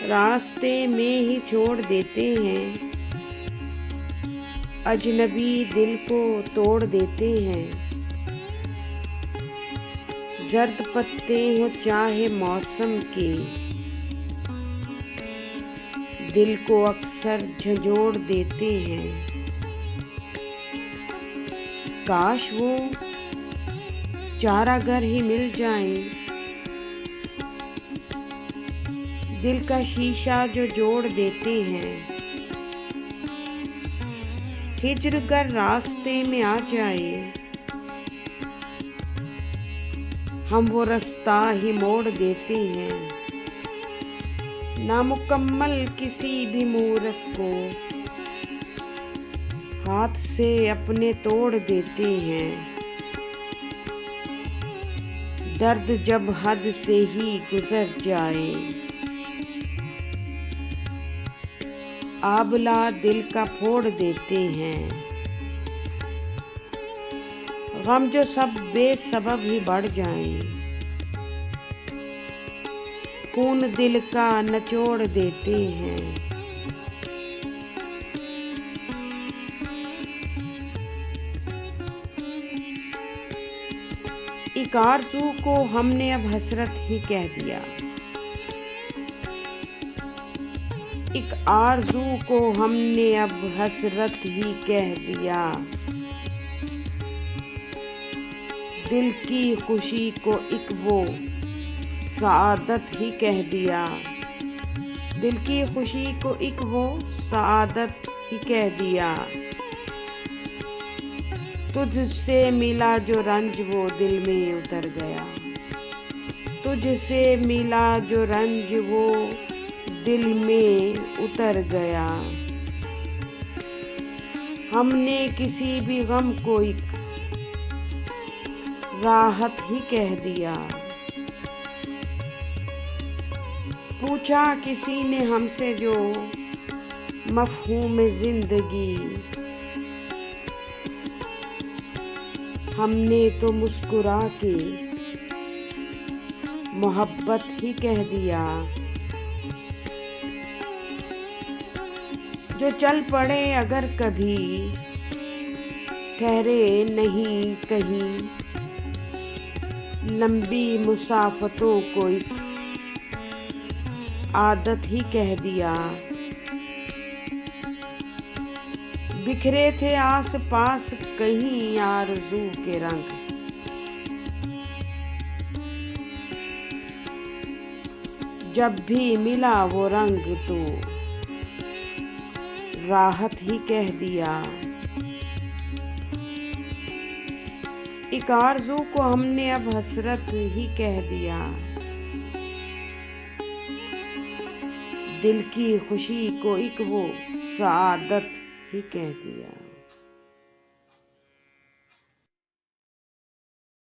रास्ते में ही छोड़ देते हैं, अजनबी दिल को तोड़ देते हैं। जर्द पत्ते हो चाहे मौसम के, दिल को अक्सर झंझोड़ देते हैं। काश वो चारागाह ही मिल जाए, दिल का शीशा जो जोड़ देते हैं। हिज्र कर रास्ते में आ जाए, हम वो रास्ता ही मोड़ देते हैं। नामुकम्मल किसी भी मूरत को हाथ से अपने तोड़ देते हैं। दर्द जब हद से ही गुजर जाए, आबला दिल का फोड़ देते हैं। गम जो सब बेसबब ही बढ़ जाए, खून दिल का नचोड़ देते हैं। एक आरज़ू को हमने अब हसरत ही कह दिया, एक आरज़ू को हमने अब हसरत ही कह दिया। दिल की खुशी को एक वो सआदत ही कह दिया, दिल की खुशी को एक वो सआदत ही कह दिया। तुझसे मिला जो रंज वो दिल में उतर गया, तुझसे मिला जो रंज वो दिल में उतर गया। हमने किसी भी गम को एक राहत ही कह दिया। पूछा किसी ने हमसे जो मफ़हूम जिंदगी, हमने तो मुस्कुरा के मोहब्बत ही कह दिया। जो चल पड़े अगर कभी, ठहरे नहीं कहीं, लंबी मुसाफतों को एक आदत ही कह दिया। बिखरे थे आस पास कहीं आरज़ू के रंग, जब भी मिला वो रंग तो राहत ही कह दिया। एक आरज़ू को हमने अब हसरत ही कह दिया, दिल की खुशी को एक वो सआदत ही कह दिया।